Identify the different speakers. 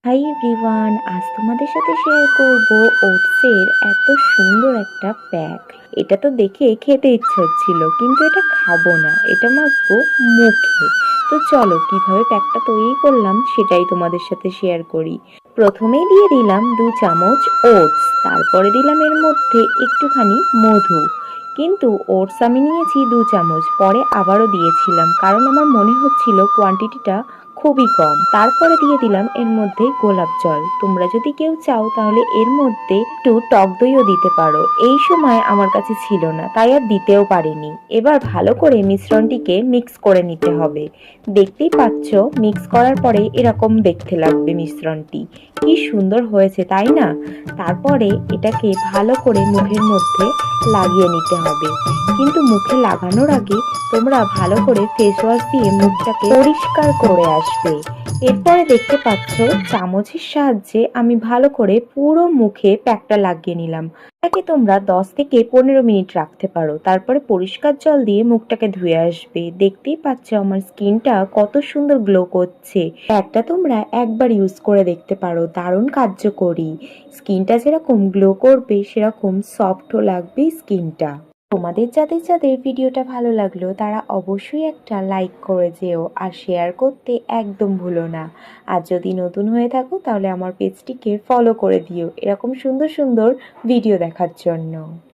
Speaker 1: Hi everyone, আজ তোমাদের সাথে শেয়ার করব ওটসের এত সুন্দর একটা প্যাক। এটা তো দেখে খেতে ইচ্ছে হচ্ছিল, কিন্তু এটা খাবো না, এটা মাখবো মুখে। তো চলো কিভাবে প্যাকটা তৈরি করলাম সেটাই তোমাদের সাথে শেয়ার করি। প্রথমেই দিয়ে দিলাম 2 চামচ ওটস, তারপরে দিলাম এর মধ্যে একটুখানি মধু। কিন্তু ওটস আমি নিয়েছি 2 চামচ, পরে আবারও দিয়েছিলাম কারণ আমার মনে হচ্ছিল কোয়ান্টিটিটা খুবই কম। তারপরে দিয়ে দিলাম এর মধ্যে গোলাপ জল। তোমরা যদি কেউ চাও তাহলে এর মধ্যে একটু টক দইও দিতে পারো। এই সময় আমার কাছে ছিল না, তাই আর দিতেও পারিনি। এবার ভালো করে মিশ্রণটিকে মিক্স করে নিতে হবে। দেখতেই পাচ্ছ, মিক্স করার পরে এরকম দেখতে লাগবে মিশ্রণটি। কি সুন্দর হয়েছে তাই না? তারপরে এটাকে ভালো করে মুখের মধ্যে লাগিয়ে নিতে হবে। কিন্তু মুখে লাগানোর আগে তোমরা ভালো করে ফেস ওয়াশ দিয়ে মুখটাকে পরিষ্কার করে আসবে। এরপরে দেখতে পাচ্ছ, চামচের সাহায্যে আমি ভালো করে পুরো মুখে প্যাকটা লাগিয়ে নিলাম। এটাকে তোমরা 10 থেকে 15 মিনিট রাখতে পারো, তারপরে পরিষ্কার জল দিয়ে মুখটাকে ধুয়ে আসবে। দেখতেই পাচ্ছ আমার স্কিনটা কত সুন্দর গ্লো করছে। প্যাকটা তোমরা একবার ইউজ করে দেখতে পারো, দারুণ কার্যকরী। স্কিনটা যেরকম গ্লো করবে সেরকম সফটও লাগবে স্কিনটা। তোমাদের যাদের যাদের ভিডিওটা ভালো লাগলো তারা অবশ্যই একটা লাইক করে যেও, আর শেয়ার করতে একদম ভুলো না। আর যদি নতুন হয়ে থাকো তাহলে আমার পেজটিকে ফলো করে দিও এরকম সুন্দর সুন্দর ভিডিও দেখার জন্য।